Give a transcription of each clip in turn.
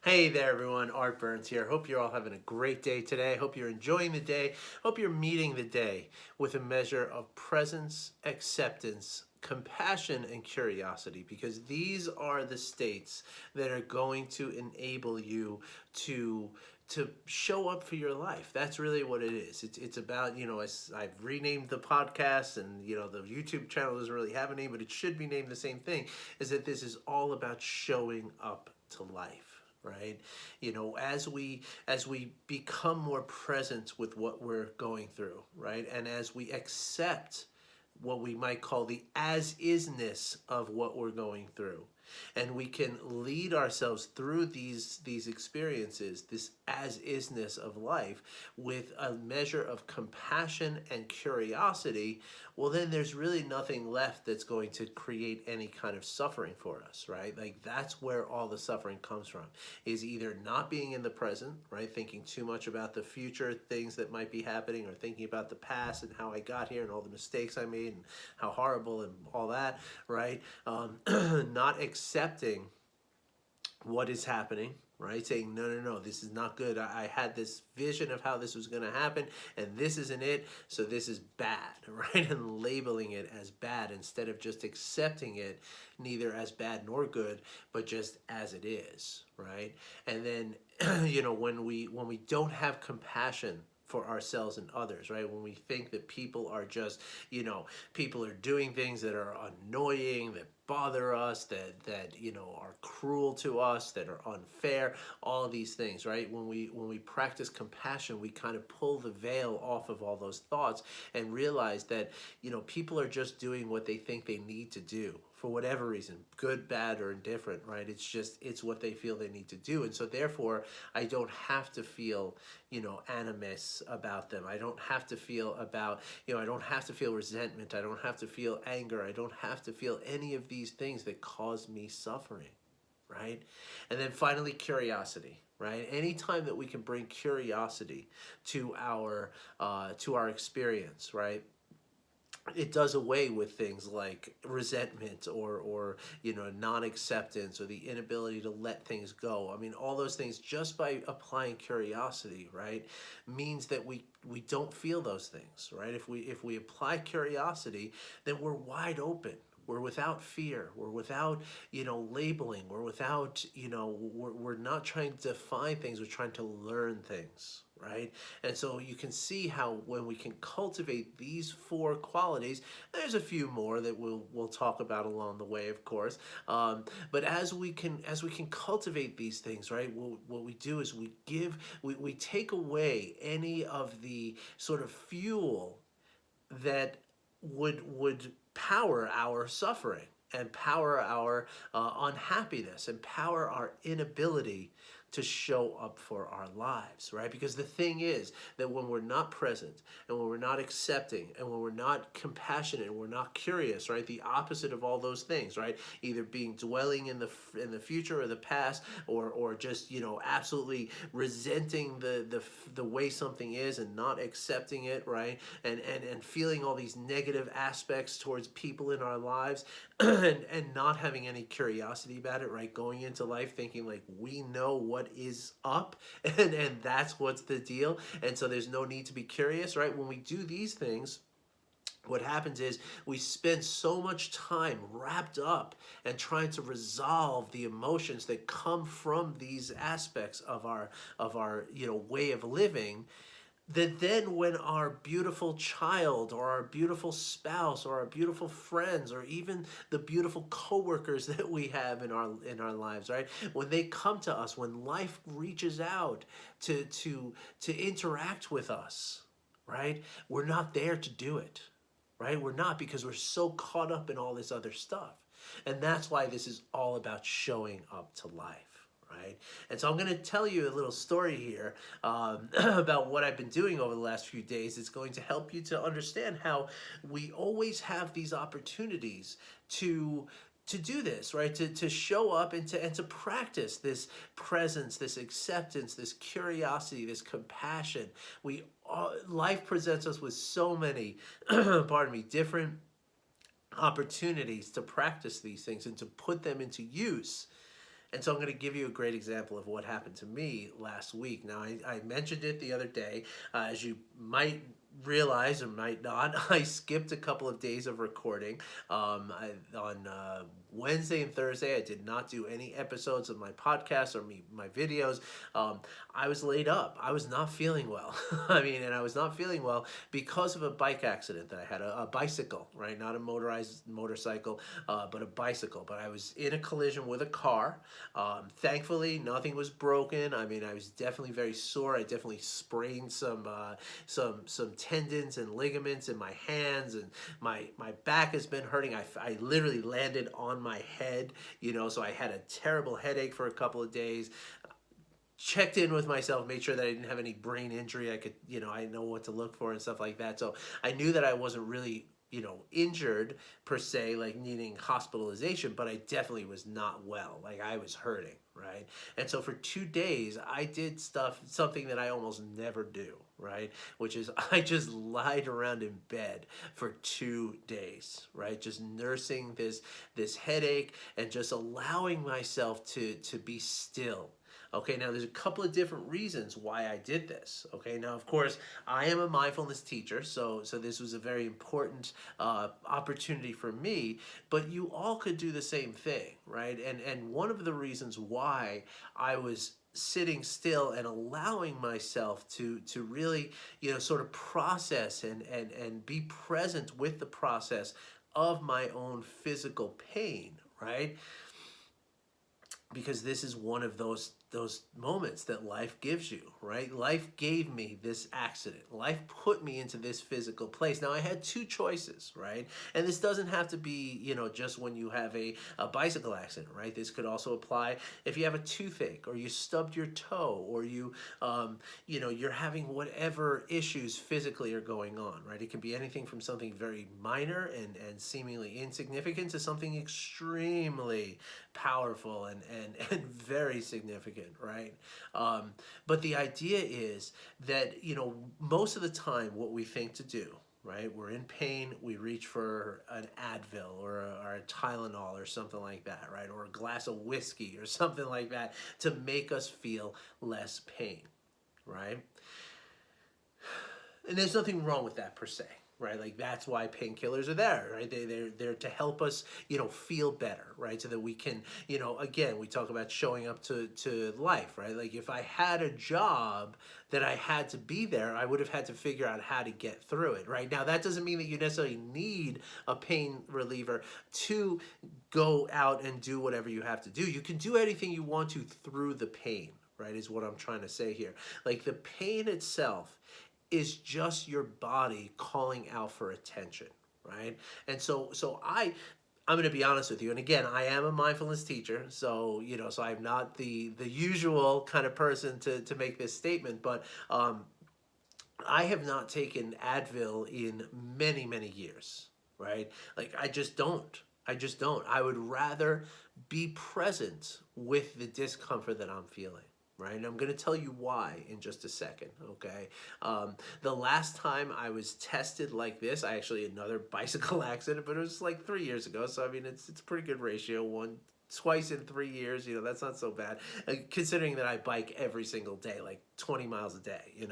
Hey there, everyone. Art Burns here. Hope you're all having a great day today. Hope you're enjoying the day. Hope you're meeting the day with a measure of presence, acceptance, compassion, and curiosity, because these are the states that are going to enable you to show up for your life. That's really what it is. It's about, as I've renamed the podcast, and the YouTube channel doesn't really have a name, but it should be named the same thing, is that this is all about showing up to life, right? As we become more present with what we're going through, right? And as we accept what we might call the as-is-ness of what we're going through, and we can lead ourselves through these experiences, this as-is-ness of life, with a measure of compassion and curiosity, well, then there's really nothing left that's going to create any kind of suffering for us, right? Like, that's where all the suffering comes from, is either not being in the present, right? Thinking too much about the future things that might be happening, or thinking about the past and how I got here and all the mistakes I made and how horrible and all that, right? Not accepting what is happening, right? Saying, no, no, no, this is not good. I had this vision of how this was going to happen, and this isn't it, so this is bad, right? And labeling it as bad instead of just accepting it, neither as bad nor good, but just as it is, right? And then, when we don't have compassion for ourselves and others, right? When we think that people are just, people are doing things that are annoying, that bother us, that are cruel to us, that are unfair, all of these things, right? When we practice compassion, we kind of pull the veil off of all those thoughts and realize that people are just doing what they think they need to do for whatever reason, good, bad, or indifferent, right? It's what they feel they need to do. And so therefore, I don't have to feel, animus about them. I don't have to feel I don't have to feel resentment. I don't have to feel anger. I don't have to feel any of these things that cause me suffering, right? And then finally, curiosity, right? Anytime that we can bring curiosity to our experience, right? It does away with things like resentment or non-acceptance, or the inability to let things go. I mean, all those things, just by applying curiosity, right, means that we don't feel those things, right? If we apply curiosity, then we're wide open. We're without fear. We're without, labeling. We're without, we're not trying to define things. We're trying to learn things, right? And so you can see how when we can cultivate these four qualities, there's a few more that we'll talk about along the way, of course. But as we can cultivate these things, right? What we do is we take away any of the sort of fuel that would power our suffering, and power our unhappiness, and power our inability to show up for our lives, right? Because the thing is that when we're not present, and when we're not accepting, and when we're not compassionate, and we're not curious, right? The opposite of all those things, right? Either being dwelling in the future or the past, or just absolutely resenting the way something is and not accepting it, right? And feeling all these negative aspects towards people in our lives, and not having any curiosity about it, right? Going into life thinking like we know what is up, and that's what's the deal, and so there's no need to be curious, right? When we do these things, what happens is we spend so much time wrapped up and trying to resolve the emotions that come from these aspects of our way of living, that then when our beautiful child, or our beautiful spouse, or our beautiful friends, or even the beautiful coworkers that we have in our lives, right? When they come to us, when life reaches out to interact with us, right? We're not there to do it, right? We're not, because we're so caught up in all this other stuff. And that's why this is all about showing up to life. Right? And so I'm going to tell you a little story here about what I've been doing over the last few days. It's going to help you to understand how we always have these opportunities to do this, right? To show up and to practice this presence, this acceptance, this curiosity, this compassion. Life presents us with so many, pardon me, different opportunities to practice these things and to put them into use. And so I'm going to give you a great example of what happened to me last week. Now, I mentioned it the other day. As you might realize or might not, I skipped a couple of days of recording. On Wednesday and Thursday, I did not do any episodes of my podcast or my videos. I was laid up. I was not feeling well. And I was not feeling well because of a bike accident that I had, a bicycle, right? Not a motorized motorcycle, but a bicycle. But I was in a collision with a car. Thankfully, nothing was broken. I was definitely very sore. I definitely sprained some tendons and ligaments in my hands, and my back has been hurting. I literally landed on my head, so I had a terrible headache for a couple of days. Checked in with myself, made sure that I didn't have any brain injury. I could, I know what to look for and stuff like that. So I knew that I wasn't really, injured per se, like needing hospitalization, but I definitely was not well. Like I was hurting, right? And so for 2 days, I did something that I almost never do, right? Which is I just lied around in bed for 2 days, right? Just nursing this headache and just allowing myself to be still. Okay, now there's a couple of different reasons why I did this. Okay, now of course I am a mindfulness teacher, so this was a very important opportunity for me. But you all could do the same thing, right? And one of the reasons why I was sitting still and allowing myself to really sort of process and be present with the process of my own physical pain, right? Because this is one of those moments that life gives you, right? Life gave me this accident. Life put me into this physical place. Now I had 2 choices, right? And this doesn't have to be, just when you have a bicycle accident, right? This could also apply if you have a toothache, or you stubbed your toe, or you're having whatever issues physically are going on, right? It can be anything from something very minor and seemingly insignificant to something extremely powerful and very significant, right? But the idea is that, most of the time what we think to do, right? We're in pain, we reach for an Advil or a Tylenol or something like that, right? Or a glass of whiskey or something like that to make us feel less pain, right? And there's nothing wrong with that per se, right? Like that's why painkillers are there, right? They're there to help us, feel better, right? So that we can, again, we talk about showing up to life, right? Like if I had a job that I had to be there, I would have had to figure out how to get through it, right? Now that doesn't mean that you necessarily need a pain reliever to go out and do whatever you have to do. You can do anything you want to through the pain, right? Is what I'm trying to say here. Like the pain itself is just your body calling out for attention, right? And so I'm going to be honest with you. And again, I am a mindfulness teacher, so so I'm not the usual kind of person to make this statement, but I have not taken Advil in many years, right? Like I just don't. I would rather be present with the discomfort that I'm feeling. Right? And I'm going to tell you why in just a second, okay? The last time I was tested like this, I actually had another bicycle accident, but it was like 3 years ago, so it's a pretty good ratio, twice in 3 years, that's not so bad, considering that I bike every single day, like 20 miles a day,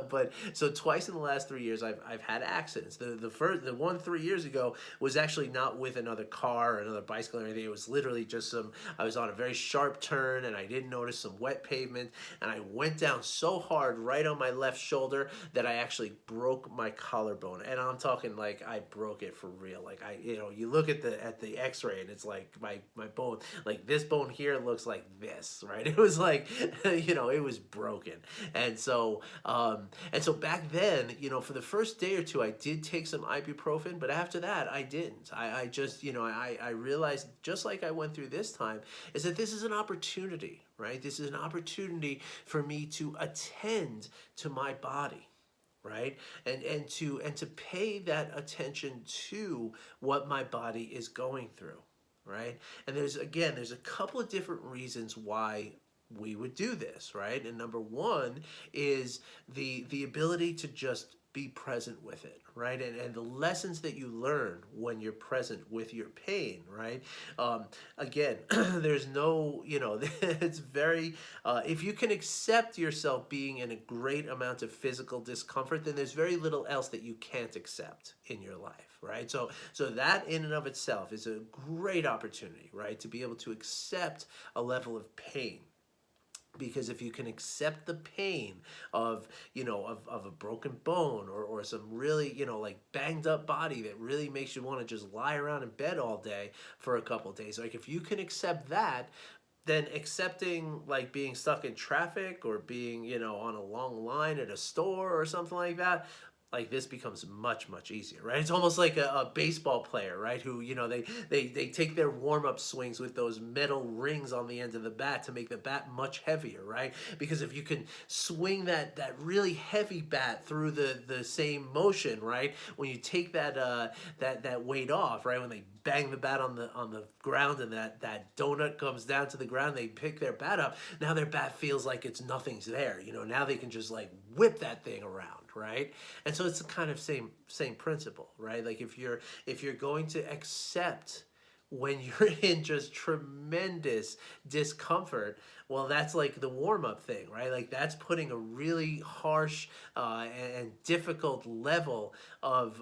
but so twice in the last 3 years I've had accidents. The one 3 years ago was actually not with another car or another bicycle or anything. It was literally just I was on a very sharp turn and I didn't notice some wet pavement, and I went down so hard right on my left shoulder that I actually broke my collarbone. And I'm talking like I broke it for real. Like you look at the x-ray and it's like my bone, like this bone here looks like this, right? It was like it was broken. And so back then, for the first day or two I did take some ibuprofen, but after that I didn't. I just I realized, just like I went through this time, is that this is an opportunity, right? This is an opportunity for me to attend to my body, right? And to pay that attention to what my body is going through, right? And there's a couple of different reasons why we would do this, right? And number one is the ability to just be present with it, right? And the lessons that you learn when you're present with your pain, right? Again, there's no, it's very, if you can accept yourself being in a great amount of physical discomfort, then there's very little else that you can't accept in your life, right? So that in and of itself is a great opportunity, right? To be able to accept a level of pain. Because if you can accept the pain of of a broken bone, or some really like banged up body that really makes you want to just lie around in bed all day for a couple days, like if you can accept that, then accepting like being stuck in traffic, or being on a long line at a store or something like that, like this becomes much easier, right? It's almost like a baseball player, right? Who they take their warm-up swings with those metal rings on the end of the bat to make the bat much heavier, right? Because if you can swing that really heavy bat through the same motion, right? When you take that weight off, right? When they bang the bat on the ground, and that donut comes down to the ground, they pick their bat up. Now their bat feels like it's nothing's there. Now they can just like whip that thing around, right? And so it's the kind of same principle, right? Like if you're going to accept when you're in just tremendous discomfort, well, that's like the warm-up thing, right? Like that's putting a really harsh and difficult level of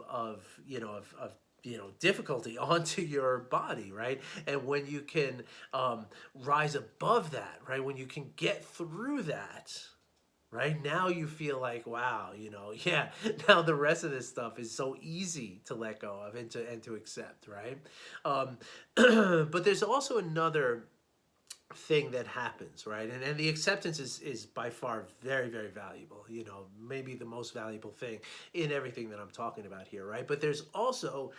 difficulty onto your body, right? And when you can rise above that, right? When you can get through that, right? Now you feel like, wow, yeah, now the rest of this stuff is so easy to let go of and to accept, right? But there's also another thing that happens, right? And the acceptance is by far very valuable, maybe the most valuable thing in everything that I'm talking about here, right? But there's also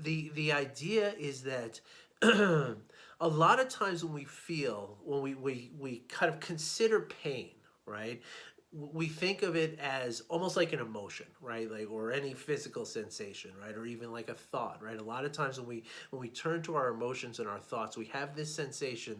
the idea is that a lot of times when we kind of consider pain, right? We think of it as almost like an emotion, right? Like, or any physical sensation, right? Or even like a thought, right? A lot of times when we turn to our emotions and our thoughts, we have this sensation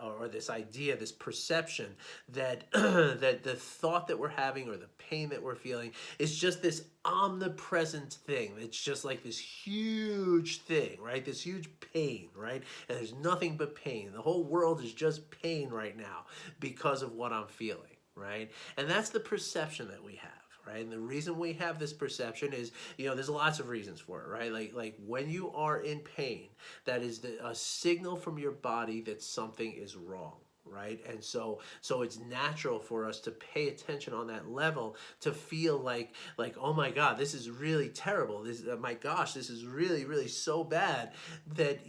or this idea, this perception that that the thought that we're having, or the pain that we're feeling, is just this omnipresent thing. It's just like this huge thing, right? This huge pain, right? And there's nothing but pain. The whole world is just pain right now because of what I'm feeling, right? And that's the perception that we have, right? And the reason we have this perception is, there's lots of reasons for it, right? Like when you are in pain, that is a signal from your body that something is wrong, right? And so it's natural for us to pay attention on that level, to feel like oh my God, this is really terrible. This my gosh, this is really so bad that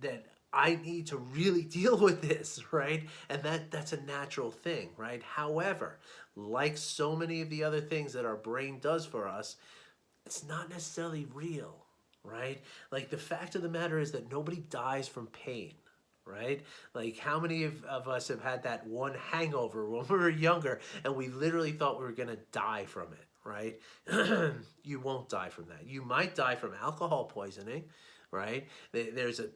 that I need to really deal with this, right? And that's a natural thing, right? However, like so many of the other things that our brain does for us, it's not necessarily real, right? Like the fact of the matter is that nobody dies from pain, right? Like how many of us have had that one hangover when we were younger and we literally thought we were gonna die from it, right? You won't die from that. You might die from alcohol poisoning, right? There's a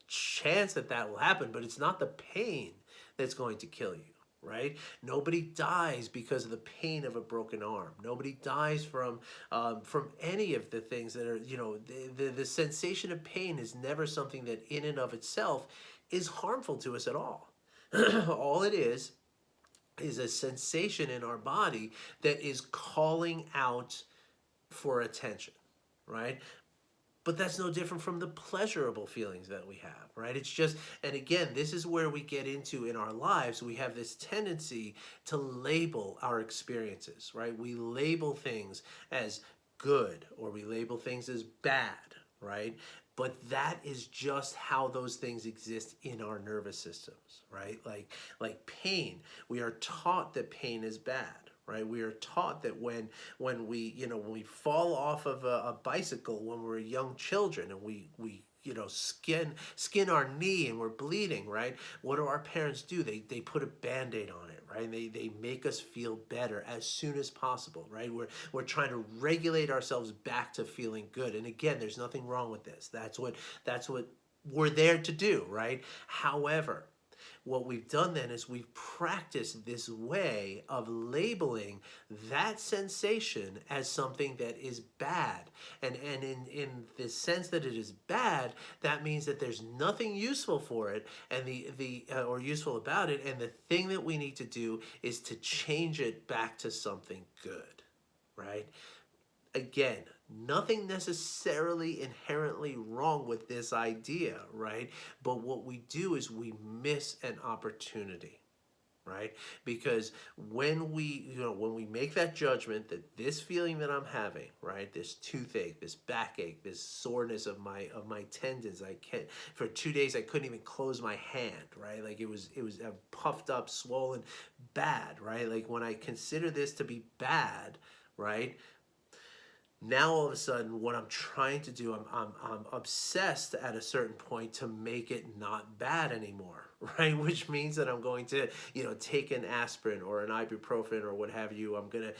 chance that will happen, but it's not the pain that's going to kill you, right? Nobody dies because of the pain of a broken arm. Nobody dies from any of the things that are, the sensation of pain is never something that in and of itself is harmful to us at all. All it is a sensation in our body that is calling out for attention, right? But that's no different from the pleasurable feelings that we have, right? It's just, and again, this is where we get into in our lives, we have this tendency to label our experiences, right? We label things as good, or we label things as bad, right? But that is just how those things exist in our nervous systems, right? Like pain, we are taught that pain is bad, right? We are taught that when we fall off of a bicycle when we're young children, and we skin our knee and we're bleeding, right? What do our parents do? They put a Band-Aid on it, right? They make us feel better as soon as possible, right? We're trying to regulate ourselves back to feeling good. And again, there's nothing wrong with this. That's what we're there to do, right? However, what we've done then is we've practice this way of labeling that sensation as something that is bad. And in the sense that it is bad, that means that there's nothing useful for it and or useful about it. And the thing that we need to do is to change it back to something good, right? Again, nothing necessarily inherently wrong with this idea, right? But what we do is we miss an opportunity, right? Because when we make that judgment that this feeling that I'm having, right, this toothache, this backache, this soreness of my tendons, I can't, for 2 days I couldn't even close my hand, right? Like it was puffed up, swollen, bad, right? Like when I consider this to be bad, right? Now all of a sudden, what I'm trying to do, I'm obsessed at a certain point to make it not bad anymore, right? Which means that I'm going to, take an aspirin or an ibuprofen or what have you. I'm gonna,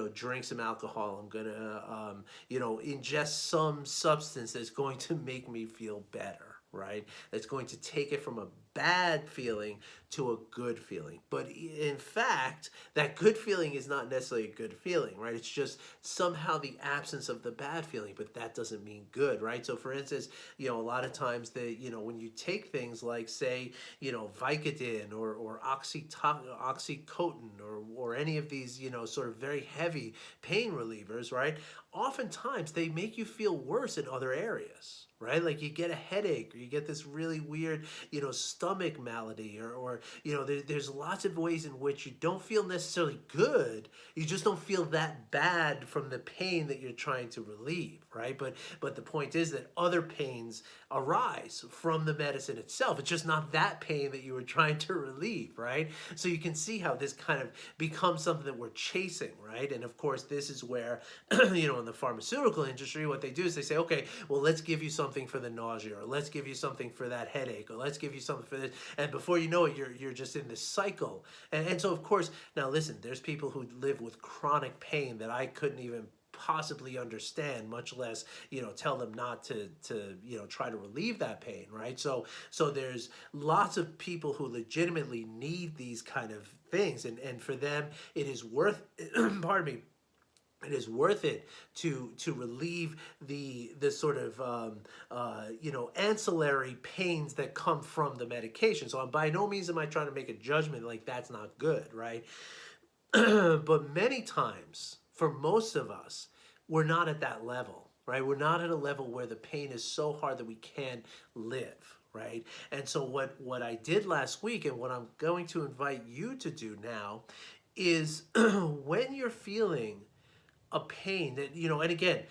drink some alcohol. I'm gonna, ingest some substance that's going to make me feel better, right? That's going to take it from a bad feeling to a good feeling. But in fact, that good feeling is not necessarily a good feeling, right? It's just somehow the absence of the bad feeling, but that doesn't mean good, right? So for instance, a lot of times when you take things like, say, Vicodin or Oxycontin or any of these, sort of very heavy pain relievers, right? Oftentimes they make you feel worse in other areas, right? Like you get a headache or you get this really weird, stomach malady or there's lots of ways in which you don't feel necessarily good. You just don't feel that bad from the pain that you're trying to relieve, right? But the point is that other pains arise from the medicine itself. It's just not that pain that you were trying to relieve, right? So you can see how this kind of becomes something that we're chasing, right? And of course, this is where, in the pharmaceutical industry, what they do is they say, okay, well, let's give you something for the nausea, or let's give you something for that headache, or let's give you something for this. And before you know it, you're just in this cycle. And so, of course, now listen, there's people who live with chronic pain that I couldn't even possibly understand, much less tell them not to try to relieve that pain, right? So there's lots of people who legitimately need these kind of things, and for them it is worth pardon me, it is worth it to relieve the sort of ancillary pains that come from the medication. So by no means am I trying to make a judgment like that's not good, right? But many times, for most of us, we're not at that level, right? We're not at a level where the pain is so hard that we can't live, right? And so what I did last week and what I'm going to invite you to do now is when you're feeling a pain that, and again,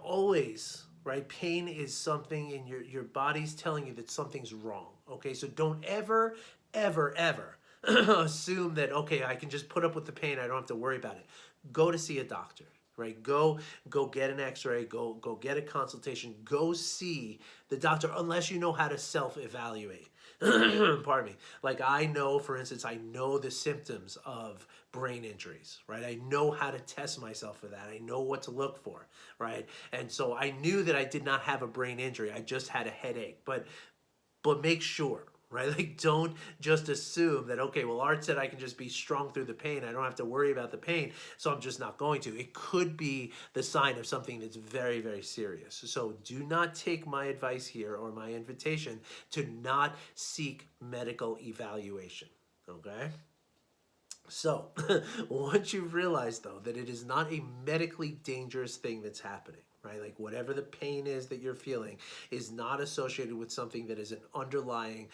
always, right? Pain is something in your body's telling you that something's wrong, okay? So don't ever, ever, ever assume that, okay, I can just put up with the pain. I don't have to worry about it. Go to see a doctor, right? Go get an x-ray, go get a consultation, go see the doctor, unless you know how to self-evaluate. Pardon me. Like I know, for instance, I know the symptoms of brain injuries, right? I know how to test myself for that. I know what to look for, right? And so I knew that I did not have a brain injury. I just had a headache. But make sure, right? Like don't just assume that, okay, well, Art said I can just be strong through the pain. I don't have to worry about the pain, so I'm just not going to. It could be the sign of something that's very, very serious. So do not take my advice here or my invitation to not seek medical evaluation, okay? So once you've realized, though, that it is not a medically dangerous thing that's happening, right? Like whatever the pain is that you're feeling is not associated with something that is an underlying,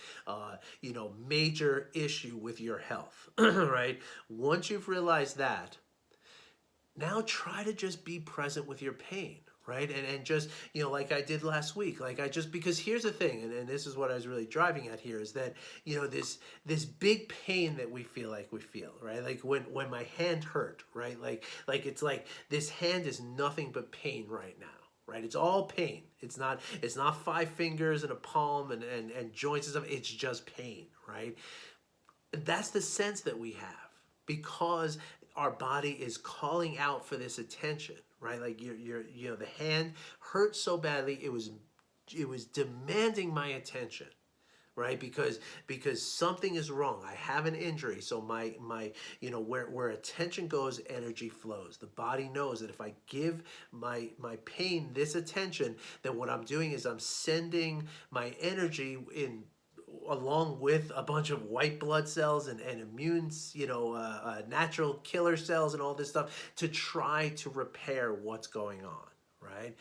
major issue with your health, right? Once you've realized that, now try to just be present with your pain, right? And just, like I did last week, because here's the thing, and this is what I was really driving at here, is that, this big pain that we feel, right? Like when my hand hurt, right? Like it's like this hand is nothing but pain right now. Right? It's all pain. It's not 5 fingers and a palm and joints and stuff. It's just pain, right? That's the sense that we have because our body is calling out for this attention, right? Like the hand hurt so badly, it was demanding my attention, right? Because something is wrong. I have an injury, so my where attention goes, energy flows. The body knows that if I give my pain this attention, then what I'm doing is I'm sending my energy in along with a bunch of white blood cells and immune, natural killer cells and all this stuff to try to repair what's going on, right?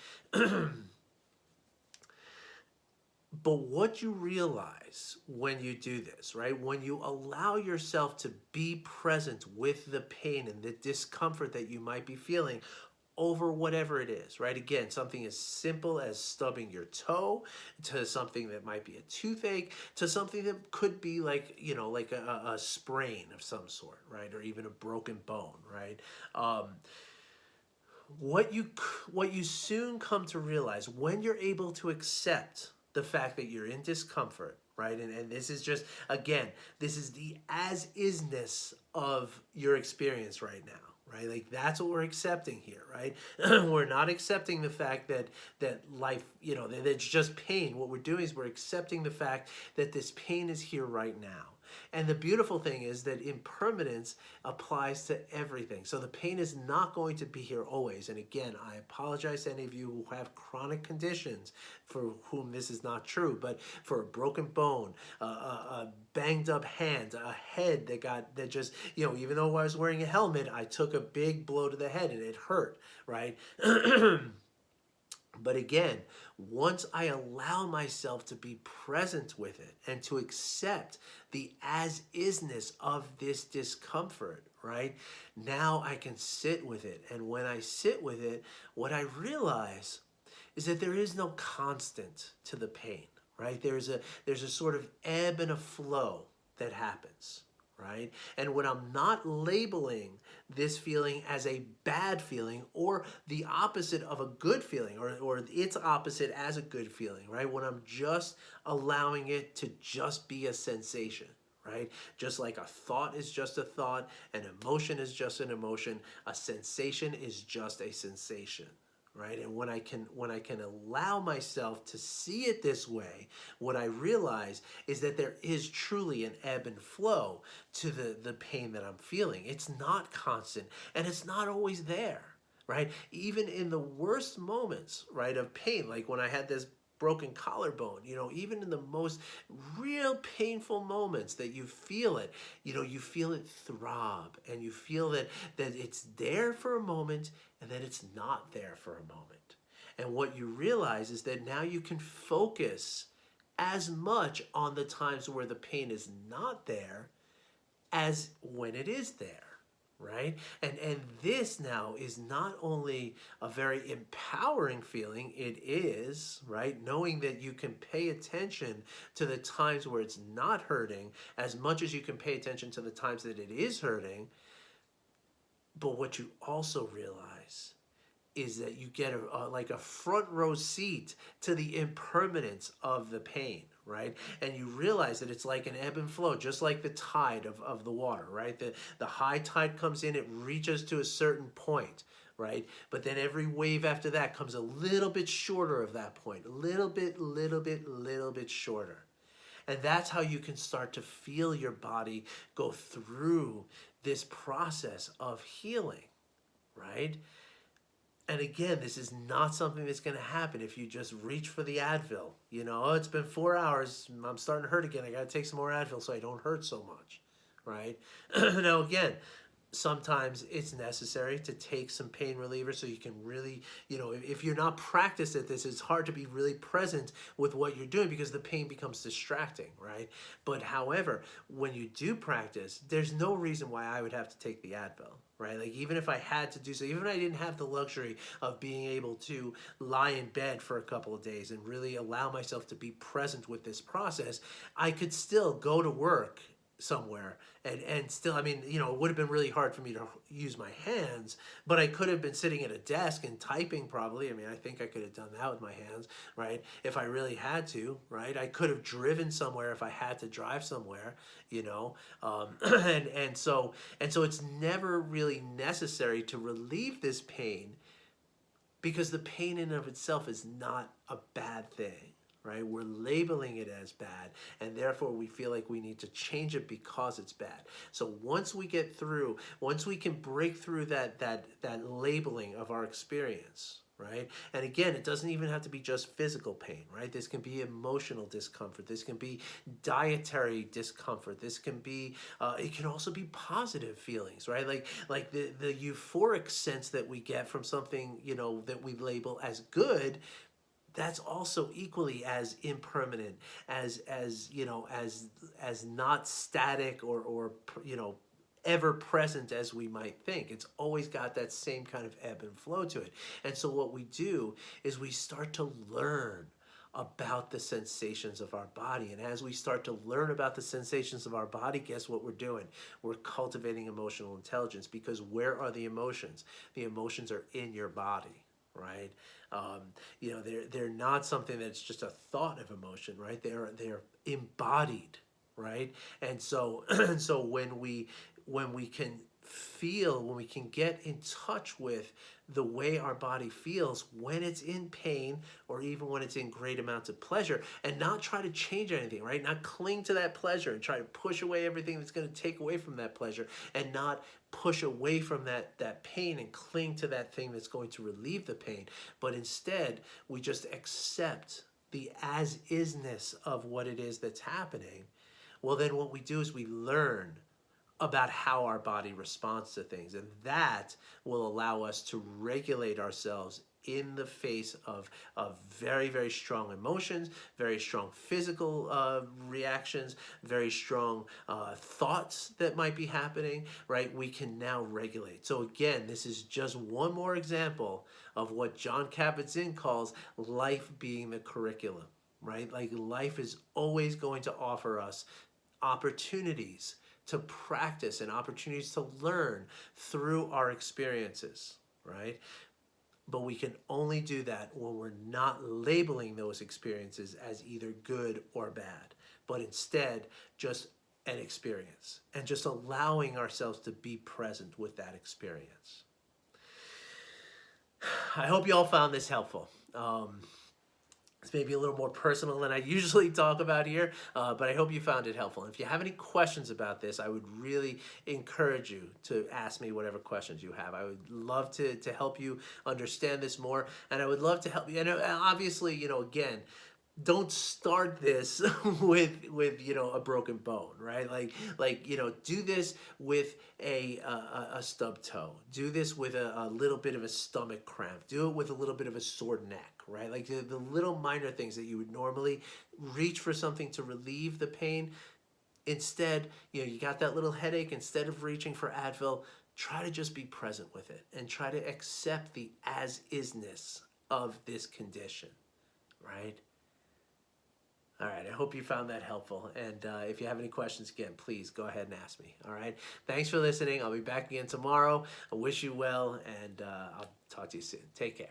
But what you realize when you do this, right? When you allow yourself to be present with the pain and the discomfort that you might be feeling over whatever it is, right? Again, something as simple as stubbing your toe to something that might be a toothache to something that could be like, like a sprain of some sort, right? Or even a broken bone, right? What you soon come to realize when you're able to accept the fact that you're in discomfort, right? And this is just, again, this is the as-is-ness of your experience right now, right? Like that's what we're accepting here, right? We're not accepting the fact that life, that it's just pain. What we're doing is we're accepting the fact that this pain is here right now. And the beautiful thing is that impermanence applies to everything. So the pain is not going to be here always. And again, I apologize to any of you who have chronic conditions for whom this is not true. But for a broken bone, a banged up hand, a head that just, even though I was wearing a helmet, I took a big blow to the head and it hurt, right? But again, once I allow myself to be present with it and to accept the as-is-ness of this discomfort, right? Now I can sit with it. And when I sit with it, what I realize is that there is no constant to the pain, right? There's a sort of ebb and a flow that happens, right? And when I'm not labeling this feeling as a bad feeling or the opposite of a good feeling or its opposite as a good feeling, right? When I'm just allowing it to just be a sensation, right? Just like a thought is just a thought, an emotion is just an emotion, a sensation is just a sensation. Right? And when I can allow myself to see it this way, what I realize is that there is truly an ebb and flow to the pain that I'm feeling. It's not constant and it's not always there, right? Even in the worst moments, right, of pain, like when I had this broken collarbone, even in the most real painful moments that you feel it, you feel it throb and you feel that it's there for a moment and then it's not there for a moment. And what you realize is that now you can focus as much on the times where the pain is not there as when it is there. Right? And this now is not only a very empowering feeling, it is, right? Knowing that you can pay attention to the times where it's not hurting as much as you can pay attention to the times that it is hurting. But what you also realize is that you get like a front row seat to the impermanence of the pain, right? And you realize that it's like an ebb and flow, just like the tide of the water, right? The high tide comes in, it reaches to a certain point, right? But then every wave after that comes a little bit shorter of that point, a little bit shorter. And that's how you can start to feel your body go through this process of healing, right? And again, this is not something that's going to happen if you just reach for the Advil. It's been 4 hours, I'm starting to hurt again, I got to take some more Advil so I don't hurt so much, right? Now again, sometimes it's necessary to take some pain reliever so you can really, if you're not practiced at this, it's hard to be really present with what you're doing because the pain becomes distracting, right? But however, when you do practice, there's no reason why I would have to take the Advil, right? Like even if I had to do so, even if I didn't have the luxury of being able to lie in bed for a couple of days and really allow myself to be present with this process, I could still go to work somewhere and still, it would have been really hard for me to use my hands, but I could have been sitting at a desk and typing probably. I think I could have done that with my hands, right? If I really had to, right? I could have driven somewhere if I had to drive somewhere, and so it's never really necessary to relieve this pain because the pain in and of itself is not a bad thing. right? We're labeling it as bad, and therefore we feel like we need to change it because it's bad. So once we can break through that labeling of our experience, right? And again, it doesn't even have to be just physical pain, right? This can be emotional discomfort. This can be dietary discomfort. This can be, it can also be positive feelings, right? Like the euphoric sense that we get from something, that we label as good. That's also equally as impermanent, as not static or ever present as we might think. It's always got that same kind of ebb and flow to it. And so what we do is we start to learn about the sensations of our body. And as we start to learn about the sensations of our body, guess what we're doing? We're cultivating emotional intelligence, because where are the emotions? The emotions are in your body, right? They're not something that's just a thought of emotion, right? They're embodied, right? And so so when we can get in touch with the way our body feels when it's in pain, or even when it's in great amounts of pleasure, and not try to change anything, right? Not cling to that pleasure and try to push away everything that's going to take away from that pleasure, and not push away from that pain and cling to that thing that's going to relieve the pain. But instead, we just accept the as-is-ness of what it is that's happening. Well, then what we do is we learn about how our body responds to things, and that will allow us to regulate ourselves in the face of very, very strong emotions, very strong physical reactions, very strong thoughts that might be happening, right? We can now regulate. So again, this is just one more example of what Jon Kabat-Zinn calls life being the curriculum, right? Like, life is always going to offer us opportunities to practice and opportunities to learn through our experiences, right? But we can only do that when we're not labeling those experiences as either good or bad, but instead just an experience, and just allowing ourselves to be present with that experience. I hope you all found this helpful. It's maybe a little more personal than I usually talk about here, but I hope you found it helpful. And if you have any questions about this, I would really encourage you to ask me whatever questions you have. I would love to help you understand this more, and I would love to help you. And obviously, again, don't start this with a broken bone, right? Do this with a stub toe. Do this with a little bit of a stomach cramp. Do it with a little bit of a sore neck, right? Like the little minor things that you would normally reach for something to relieve the pain. Instead, you got that little headache. Instead of reaching for Advil, try to just be present with it and try to accept the as-is-ness of this condition, right? All right, I hope you found that helpful. And if you have any questions, again, please go ahead and ask me. All right, thanks for listening. I'll be back again tomorrow. I wish you well, and I'll talk to you soon. Take care.